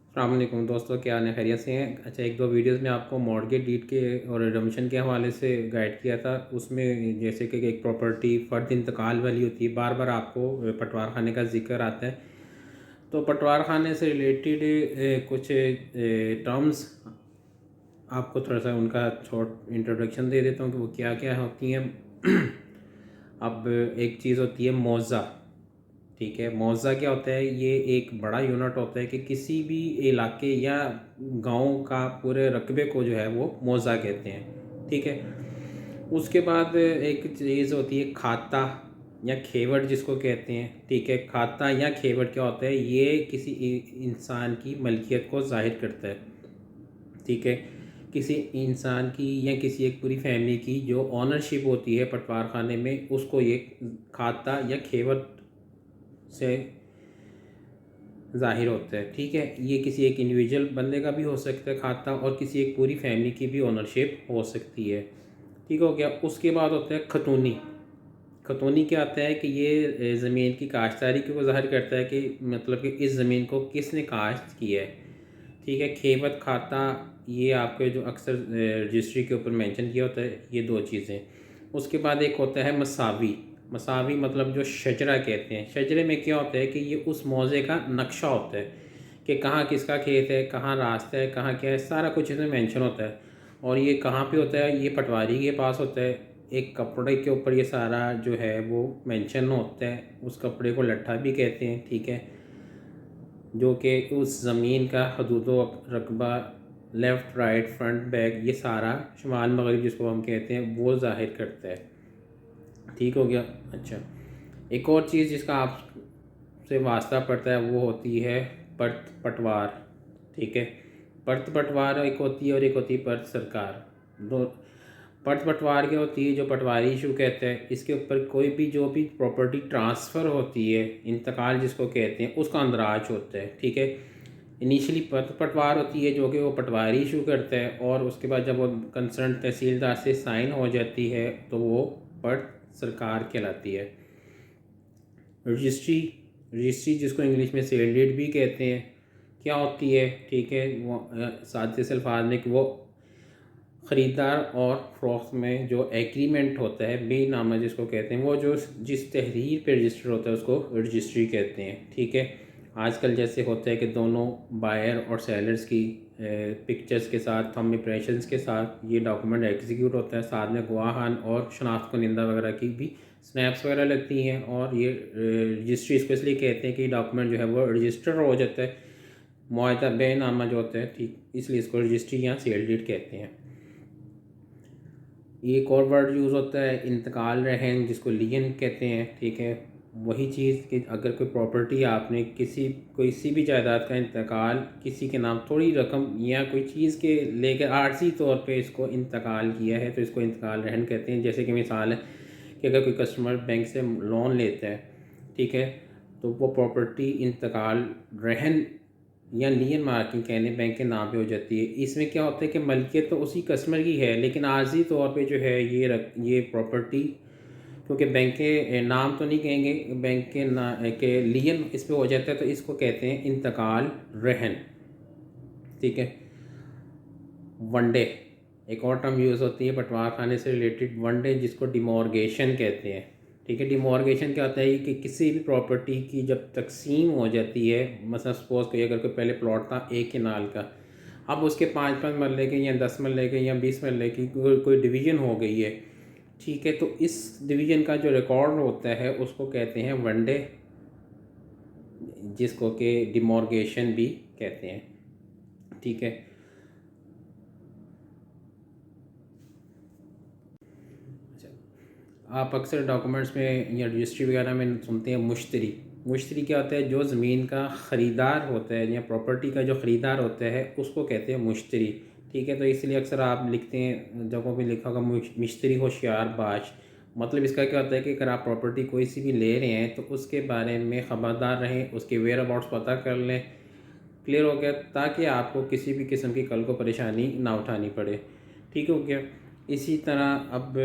अस्सलाम वालेकुम दोस्तों, क्या हाल है? खैरियत से हैं? अच्छा, एक दो वीडियोस में आपको मॉर्गेज डीड के और रिडम्पशन के हवाले से गाइड किया था। उसमें जैसे कि एक प्रॉपर्टी फ़र्द इंतकाल वाली होती है, बार बार आपको पटवार खाने का जिक्र आता है। तो पटवार खाने से रिलेटेड कुछ टर्म्स आपको थोड़ा सा उनका शॉर्ट इंट्रोडक्शन दे देता हूँ कि वो क्या क्या होती हैं। अब एक चीज़ होती है मुआवजा। ठीक है, मुआवजा क्या होता है? ये एक बड़ा यूनिट होता है कि किसी भी इलाके या गांव का पूरे रकबे को जो है वो मुआवजा कहते हैं। ठीक है, उसके बाद एक चीज़ होती है खाता या खेवट जिसको कहते हैं। ठीक है, खाता या खेवट क्या होता है? ये किसी इंसान की मलकियत को जाहिर करता है। ठीक है, किसी इंसान की या किसी एक पूरी फैमिली की जो ऑनरशिप होती है पटवार खाने में, उसको ये खाता या खेवट से ज़ाहिर होता है। ठीक है, ये किसी एक इंडिविजुअल बंदे का भी हो सकता है खाता, और किसी एक पूरी फैमिली की भी ओनरशिप हो सकती है। ठीक हो गया। उसके बाद होता है खतूनी। खतूनी क्या आता है कि ये ज़मीन की काश्तकारी को ज़ाहिर करता है कि मतलब कि इस ज़मीन को किसने काश्त किया है। ठीक है, खेवत खाता ये आपके जो अक्सर रजिस्ट्री के ऊपर मेंशन किया होता है, ये दो चीज़ें। उसके बाद एक होता है मसावी। मसावी मतलब जो शजरा कहते हैं। शजरे में क्या होता है कि ये उस मौज़े का नक्शा होता है कि कहाँ किसका खेत है, कहाँ रास्ता है, कहाँ क्या है, सारा कुछ इसमें मेंशन होता है। और ये कहाँ पे होता है? ये पटवारी के पास होता है। एक कपड़े के ऊपर ये सारा जो है वो मेंशन होता है। उस कपड़े को लट्ठा भी कहते हैं। ठीक है, जो कि उस ज़मीन का हदूद रकबा, लेफ़्ट राइट फ्रंट बैक, ये सारा शुमाल मगरिब जिसको हम कहते हैं वो ज़ाहिर करता है। ठीक हो गया। अच्छा, एक और चीज़ जिसका आपसे वास्ता पड़ता है वो होती है पर्त पटवार। ठीक है, पर्त पटवार एक होती है और एक होती है पर्त सरकार। दो पर्त पटवार क्या होती है? जो पटवारी इशू कहते हैं, इसके ऊपर कोई भी जो भी प्रॉपर्टी ट्रांसफ़र होती है, इंतकाल जिसको कहते हैं, उसका अंदराज होता है। ठीक है, इनिशियली पर्त पटवार होती है जो कि वो पटवारी इशू करता है, और उसके बाद जब वो कंसर्न तहसीलदार से साइन हो जाती है तो वो पर्त सरकार कहलाती है। रजिस्ट्री, रजिस्ट्री जिसको इंग्लिश में सेल डीड भी कहते हैं, क्या होती है? ठीक है, वो सादे से अल्फाज में कि वो ख़रीदार और फ़रोख्त में जो एग्रीमेंट होता है, बेनामा जिसको कहते हैं, वो जो जिस तहरीर पे रजिस्टर होता है उसको रजिस्ट्री कहते हैं। ठीक है, आजकल जैसे होता है कि दोनों बायर और सेलर्स की पिक्चर्स के साथ, थंब इम्प्रेशंस के साथ ये डॉक्यूमेंट एग्जीक्यूट होता है, साथ में गवाहान और शनाख्त कुनिंदा वगैरह की भी स्नैप्स वगैरह लगती हैं, और ये रजिस्ट्री स्पेशली कहते हैं कि डॉक्यूमेंट जो है वो रजिस्टर हो जाता है, मुआहदा बेनामा जो होता है। ठीक, इसलिए इसको रजिस्ट्री या सेल डीड कहते हैं। एक और वर्ड यूज़ होता है इंतकाल रहन, जिसको लियन कहते हैं। ठीक है, वही चीज़ कि अगर कोई प्रॉपर्टी आपने किसी भी जायदाद का इंतकाल किसी के नाम थोड़ी रकम या कोई चीज़ के लेकर आर्जी तौर पे इसको इंतकाल किया है तो इसको इंतकाल रहन कहते हैं। जैसे कि मिसाल है कि अगर कोई कस्टमर बैंक से लोन लेता है, ठीक है, तो वो प्रॉपर्टी इंतकाल रहन या लियन मार्किंग कहने बैंक के नाम पे हो जाती है। इसमें क्या होता है कि मलकियत तो उसी कस्टमर की है, लेकिन आर्जी तौर पे जो है ये प्रॉपर्टी, क्योंकि बैंक के नाम तो नहीं कहेंगे, बैंक के ना के लियन इस पे हो जाता है, तो इसको कहते हैं इंतकाल रहन। ठीक है, वनडे एक और टर्म यूज़ होती है पटवार खाने से रिलेटेड, वनडे जिसको डिमॉर्गेशन कहते हैं। ठीक है, डिमॉर्गेशन क्या होता है कि किसी भी प्रॉपर्टी की जब तकसीम हो जाती है, मतलब सपोज कोई अगर कोई पहले प्लॉट था एक केनाल का, अब उसके 5-5 मरले के या 10 मरले के या 20 मरले की कोई डिवीज़न हो गई है। ठीक है, तो इस डिवीज़न का जो रिकॉर्ड होता है उसको कहते हैं वनडे, जिसको कि डिमॉर्गेशन भी कहते हैं। ठीक है, आप अक्सर डॉक्यूमेंट्स में या रजिस्ट्री वगैरह में सुनते हैं मुश्तरी। मुश्तरी क्या होता है? जो ज़मीन का ख़रीदार होता है या प्रॉपर्टी का जो ख़रीदार होता है उसको कहते हैं मुश्तरी। ठीक है, तो इसलिए अक्सर आप लिखते हैं, जगहों पे लिखा होगा मुश्तरी होशियार बाश। मतलब इसका क्या होता है कि अगर आप प्रॉपर्टी कोई सी भी ले रहे हैं तो उसके बारे में ख़बरदार रहें, उसके वेयर अबाउट्स पता कर लें। क्लियर हो गया? ताकि आपको किसी भी किस्म की कल को परेशानी ना उठानी पड़े। ठीक हो गया? इसी तरह अब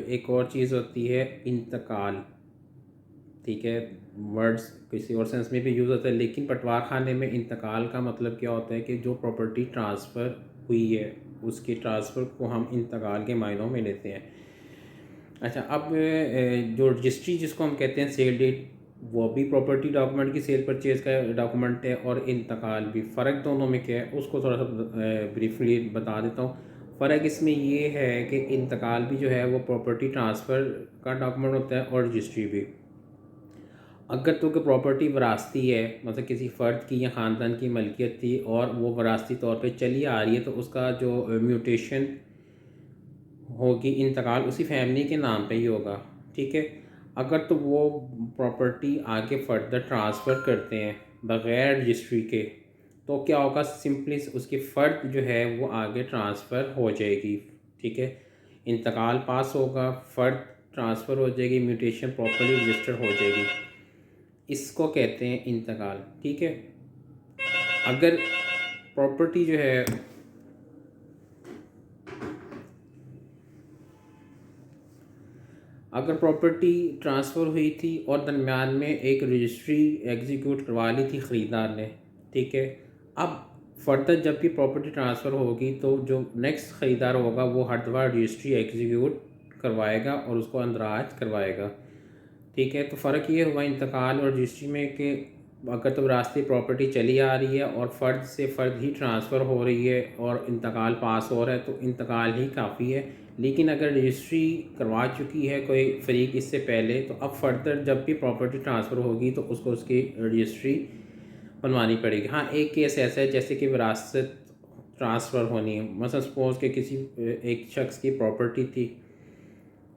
एक और चीज़ होती है इंतकाल। ठीक है, वर्ड्स किसी और सेंस में भी यूज़ होता है, लेकिन पटवार खाने में इंतकाल का मतलब क्या होता है कि जो प्रॉपर्टी ट्रांसफ़र हुई है उसकी ट्रांसफ़र को हम इंतकाल के मायनों में लेते हैं। अच्छा, अब जो रजिस्ट्री जिसको हम कहते हैं सेल डीड, वो भी प्रॉपर्टी डॉक्यूमेंट की सेल परचेज़ का डॉक्यूमेंट है, और इंतकाल भी। फ़र्क दोनों में क्या है उसको थोड़ा सा ब्रीफली बता देता हूँ। फ़र्क इसमें ये है कि इंतकाल भी जो है वो प्रॉपर्टी ट्रांसफ़र का डॉक्यूमेंट होता है, और रजिस्ट्री भी। अगर तो कि प्रॉपर्टी विरासती है, मतलब किसी फ़र्द की या ख़ानदान की मलकियत थी और वो विरासती तौर पे चली आ रही है, तो उसका जो म्यूटेशन होगी, इंतकाल उसी फैमिली के नाम पे ही होगा। ठीक है, अगर तो वो प्रॉपर्टी आगे फर्दर ट्रांसफ़र करते हैं बग़ैर रजिस्ट्री के, तो क्या होगा, सिंपली उसकी फ़र्द जो है वो आगे ट्रांसफ़र हो जाएगी। ठीक है, इंतकाल पास होगा, फ़र्द ट्रांसफ़र हो जाएगी, म्यूटेशन प्रॉपर्ली रजिस्टर हो जाएगी। इसको कहते हैं इंतकाल। ठीक है, अगर प्रॉपर्टी जो है, अगर प्रॉपर्टी ट्रांसफ़र हुई थी और दरमियान में एक रजिस्ट्री एग्जीक्यूट करवा ली थी ख़रीदार ने, ठीक है, अब फर्दर जब भी प्रॉपर्टी ट्रांसफ़र होगी तो जो नेक्स्ट ख़रीदार होगा वो हर दफ़ा रजिस्ट्री एग्जीक्यूट करवाएगा और उसको अंदराज करवाएगा। ठीक है, तो फ़र्क ये हुआ इंतकाल और रजिस्ट्री में कि अगर तो रास्ते प्रॉपर्टी चली आ रही है और फ़र्द से फ़र्द ही ट्रांसफ़र हो रही है और इंतकाल पास हो रहा है, तो इंतकाल ही काफ़ी है। लेकिन अगर रजिस्ट्री करवा चुकी है कोई फ़रीक इससे पहले, तो अब फर्दर जब भी प्रॉपर्टी ट्रांसफ़र होगी तो उसको उसकी रजिस्ट्री बनवानी पड़ेगी। हाँ, एक केस ऐसा है जैसे कि विरासत ट्रांसफ़र होनी है, मसलन सपोज़ कि किसी एक शख्स की प्रॉपर्टी थी,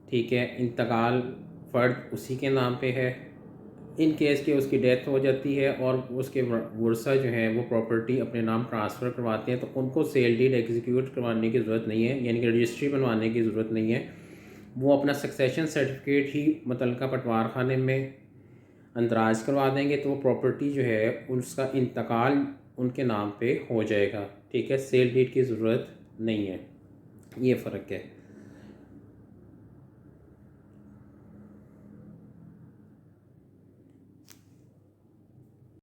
ठीक है, इंतकाल फ़र्द उसी के नाम पे है, इन केस के उसकी डेथ हो जाती है और उसके वर्सा जो है वो प्रॉपर्टी अपने नाम ट्रांसफ़र करवाते हैं, तो उनको सेल डीड एग्जीक्यूट करवाने की ज़रूरत नहीं है, यानी कि रजिस्ट्री बनवाने की ज़रूरत नहीं है। वो अपना सक्सेशन सर्टिफिकेट ही मुतल्लिका पटवार खाने में अंदराज करवा देंगे, तो वो प्रॉपर्टी जो है उसका इंतकाल उनके नाम पे हो जाएगा। ठीक है, सेल डीड की ज़रूरत नहीं है। ये फ़र्क है।